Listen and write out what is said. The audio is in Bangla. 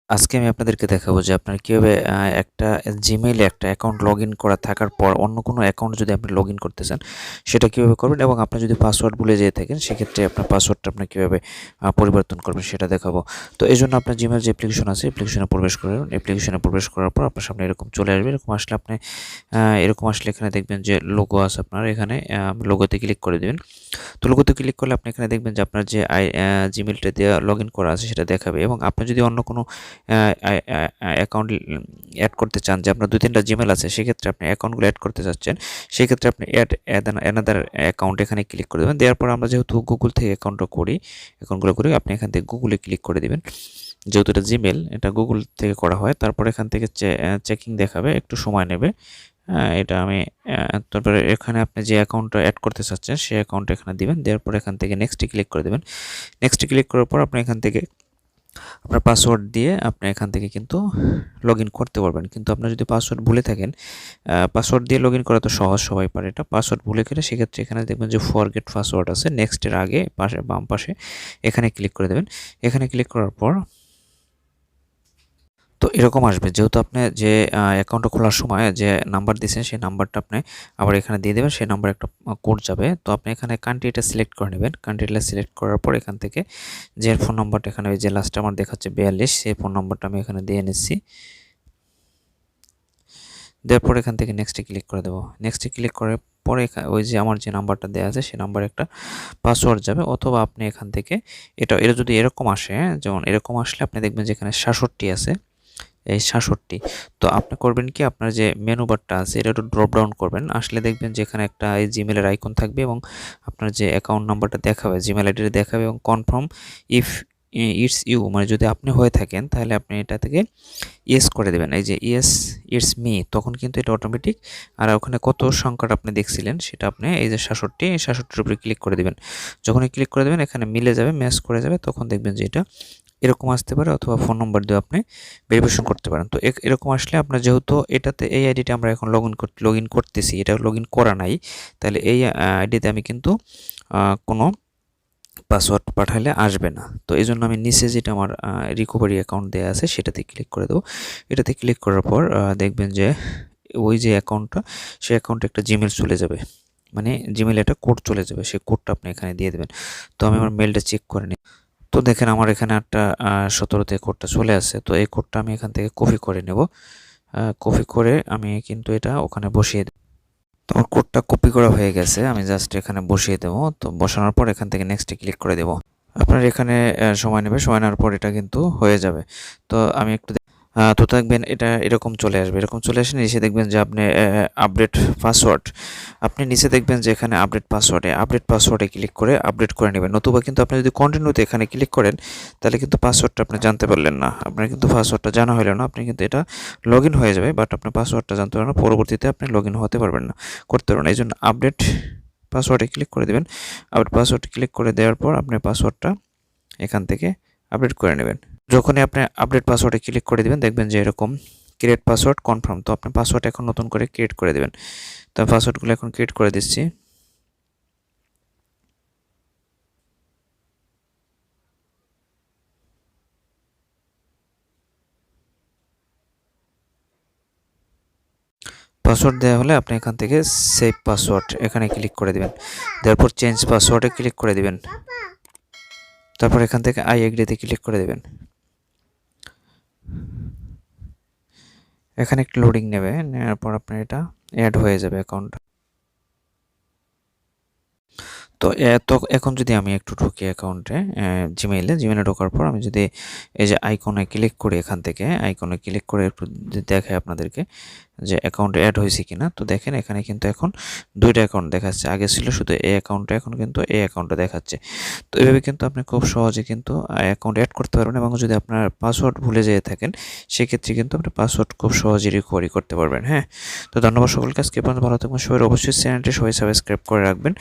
আজকে আমি আপনাদেরকে দেখাবো যে আপনার কিভাবে একটা জিমেইলে একটা অ্যাকাউন্ট লগইন করা থাকার পর অন্য কোনো অ্যাকাউন্ট যদি আপনি লগইন করতে চান সেটা কিভাবে করবেন এবং আপনি যদি পাসওয়ার্ড ভুলে যেয়ে থাকেন সেক্ষেত্রে আপনার পাসওয়ার্ডটা আপনি কিভাবে পরিবর্তন করবেন সেটা দেখাবো। তো এই জন্য আপনার জিমেইল যে অ্যাপ্লিকেশন আছে অ্যাপ্লিকেশনে প্রবেশ করবেন। অ্যাপ্লিকেশনে প্রবেশ করার পর আপনার সামনে এরকম চলে আসবে। এরকম আসলে এখানে দেখবেন যে লোগো আছে আপনার এখানে লোগোতে ক্লিক করে দেবেন। তো লোগোতে ক্লিক করলে আপনি এখানে দেখবেন যে আপনার যে জিমেইলটা দিয়ে লগইন করা আছে সেটা দেখাবে এবং আপনি যদি অন্য কোনো অ্যাকাউন্ট অ্যাড করতে চান যে আপনার 2-3টা জিমেইল আছে সেক্ষেত্রে আপনি অ্যাকাউন্টগুলো অ্যাড করতে চাচ্ছেন সেক্ষেত্রে আপনি অ্যাড অ্যানাদার অ্যাকাউন্ট এখানে ক্লিক করে দেবেন। দেওয়ার পর আমরা যেহেতু গুগল থেকে অ্যাকাউন্টগুলো করি আপনি এখান থেকে গুগলে ক্লিক করে দেবেন। যেহেতু এটা জিমেল এটা গুগল থেকে করা হয় তারপর এখান থেকে চেকিং দেখাবে, একটু সময় নেবে। এটা আমি তারপরে এখানে আপনি যে অ্যাকাউন্টটা অ্যাড করতে চাচ্ছেন সেই অ্যাকাউন্টটা এখানে দিবেন। দেওয়ার পর এখান থেকে নেক্সটে ক্লিক করে দেবেন। নেক্সটে ক্লিক করার পর আপনি এখান থেকে আপনার পাসওয়ার্ড দিয়ে আপনি এখান থেকে কিন্তু লগইন করতে পারবেন। কিন্তু আপনার যদি পাসওয়ার্ড ভুলে থাকেন, পাসওয়ার্ড দিয়ে লগইন করা তো সহজ, সবাই পারে এটা। পাসওয়ার্ড ভুলে গেলে সেক্ষেত্রে এখানে দেখবেন যে ফরগেট পাসওয়ার্ড আছে, নেক্সটের আগে পাশে বাম পাশে এখানে ক্লিক করে দেবেন। এখানে ক্লিক করার পর তো এরকম আসবে, যেহেতু আপনি যে অ্যাকাউন্টটা খোলার সময় যে নাম্বার দিয়েছেন সেই নাম্বারটা আপনি আবার এখানে দিয়ে দেবেন। সেই নাম্বার একটা কোড যাবে। তো আপনি এখানে কান্ট্রিটা সিলেক্ট করে নেবেন। কান্ট্রিটা সিলেক্ট করার পর এখান থেকে যে ফোন নাম্বারটা এখানে ওই যে লাস্টে আমার দেখাচ্ছে 42 সেই ফোন নাম্বারটা আমি এখানে দিয়ে নিচ্ছি। দেওয়ার পর এখান থেকে নেক্সটে ক্লিক করে দেবো। নেক্সটে ক্লিক করার পরে ওই যে আমার যে নাম্বারটা দেওয়া আছে সেই নাম্বারে একটা পাসওয়ার্ড যাবে, অথবা আপনি এখান থেকে এটা যদি এরকম আসে, যেমন এরকম আসলে আপনি দেখবেন যে এখানে 66 আছে, এই 66। তো আপনি করবেন কি, আপনার যে মেনু বারটা আছে এটা একটু ড্রপ ডাউন করবেন। আসলে দেখবেন যে এখানে একটা এই জিমেলের আইকন থাকবে এবং আপনার যে অ্যাকাউন্ট নাম্বারটা দেখাবে, জিমেল আইডিটা দেখাবে এবং কনফার্ম ইফ ইটস ইউ, মানে যদি আপনি হয়ে থাকেন তাহলে আপনি এটা থেকে ইয়েস করে দেবেন। এই যে ইয়েস ইটস মি, তখন কিন্তু এটা অটোমেটিক। আর ওখানে কত সংখ্যাটা আপনি দেখছিলেন সেটা আপনি এই যে 66, এই 66-এর উপরে ক্লিক করে দেবেন। যখনই ক্লিক করে দেবেন এখানে মিলে যাবে, ম্যাচ করে যাবে, তখন দেখবেন যে এটা এরকম আসতে পারে, অথবা ফোন নম্বর দিয়ে আপনি ভেরিফিকেশন করতে পারেন। তো এরকম আসলে আপনার যেহেতু এটাতে এই আইডিটা আমরা এখন লগ ইন করতেছি, এটা লগ ইন করা নাই, তাহলে এই আইডিতে আমি কিন্তু কোনো পাসওয়ার্ড পাঠালে আসবে না। তো এই জন্য আমি নিচে যেটা আমার রিকভারি অ্যাকাউন্ট দেওয়া আছে সেটাতে ক্লিক করে দেবো। এটাতে ক্লিক করার পর দেখবেন যে ওই যে অ্যাকাউন্টটা, সেই অ্যাকাউন্টে একটা জিমেল চলে যাবে, মানে জিমেলে একটা কোড চলে যাবে, সেই কোডটা আপনি এখানে দিয়ে দেবেন। তো আমি আমার মেলটা চেক করে নিই। তো দেখেন আমার এখানে একটা 17-তে কোডটা চলে আসছে। তো এই কোডটা আমি এখান থেকে কপি করে নেব। কপি করে আমি কিন্তু এটা ওখানে বসিয়ে দেব। তো আমার কোডটা কপি করা হয়ে গেছে, আমি জাস্ট এখানে বসিয়ে দেবো। তো বসানোর পর এখান থেকে নেক্সটে ক্লিক করে দেব। আপনার এখানে সময় নেবে, সময় নেওয়ার পর এটা কিন্তু হয়ে যাবে। তো আমি একটু তো দেখবেন এটা এরকম চলে আসবে। এরকম চলে আসে নিচে দেখবেন যে আপনি আপডেট পাসওয়ার্ড, আপনি নিচে দেখবেন যে এখানে আপডেট পাসওয়ার্ডে ক্লিক করে আপডেট করে নেবেন। নতুবা কিন্তু আপনি যদি কন্টিনিউতে এখানে ক্লিক করেন তাহলে কিন্তু পাসওয়ার্ডটা আপনি জানতে পারলেন না, আপনার কিন্তু পাসওয়ার্ডটা জানা হলো না। আপনি কিন্তু এটা লগ ইন হয়ে যাবে, বাট আপনার পাসওয়ার্ডটা জানতে পারবেন না, পরবর্তীতে আপনি লগ ইন হতে পারবেন না, করতে পারবেন না। এই জন্য আপডেট পাসওয়ার্ডে ক্লিক করে দেবেন। আপডেট পাসওয়ার্ড ক্লিক করে দেওয়ার পর আপনি পাসওয়ার্ডটা এখান থেকে আপডেট করে নেবেন। যখনই আপনি আপডেট পাসওয়ার্ডে ক্লিক করে দেবেন দেখবেন যে এরকম ক্রিয়েট পাসওয়ার্ড কনফার্ম। তো আপনি পাসওয়ার্ড এখন নতুন করে ক্রিয়েট করে দেবেন। তো পাসওয়ার্ডগুলো এখন ক্রিয়েট করে দিচ্ছি। পাসওয়ার্ড দেওয়া হলে আপনি এখান থেকে সেভ পাসওয়ার্ড এখানে ক্লিক করে দেবেন। তারপর চেঞ্জ পাসওয়ার্ডে ক্লিক করে দেবেন। তারপর এখান থেকে আই এগ্রিতে ক্লিক করে দেবেন। এখানে একটু লোডিং নেবে, নেওয়ার পর আপনার এটা অ্যাড হয়ে যাবে অ্যাকাউন্ট। তো এখন যদি আমি একটু ঢুকি অ্যাকাউন্টে, জিমেইলে ঢোকার পর আমি যদি এই যে আইকনে ক্লিক করি, এখান থেকে আইকনে ক্লিক করে একটু দেখাই আপনাদেরকে যে অ্যাকাউন্ট অ্যাড হয়েছে কিনা। তো দেখেন এখানে কিন্তু এখন 2টা অ্যাকাউন্ট দেখাচ্ছে, আগে ছিল শুধু এই অ্যাকাউন্টটা, এখন কিন্তু এই অ্যাকাউন্টটা দেখাচ্ছে। তো এইভাবে কিন্তু আপনি খুব সহজে কিন্তু অ্যাকাউন্ট অ্যাড করতে পারবেন, এবং যদি আপনার পাসওয়ার্ড ভুলে যেয়ে থাকেন সেক্ষেত্রে কিন্তু আপনি পাসওয়ার্ড খুব সহজে রিকভারি করতে পারবেন। হ্যাঁ, তো ধন্যবাদ সকলকে, আজকে পর্যন্ত ভালো থাকবেন সবাই। অবশ্যই চ্যানেলটি সবাই সাবস্ক্রাইব করে রাখবেন।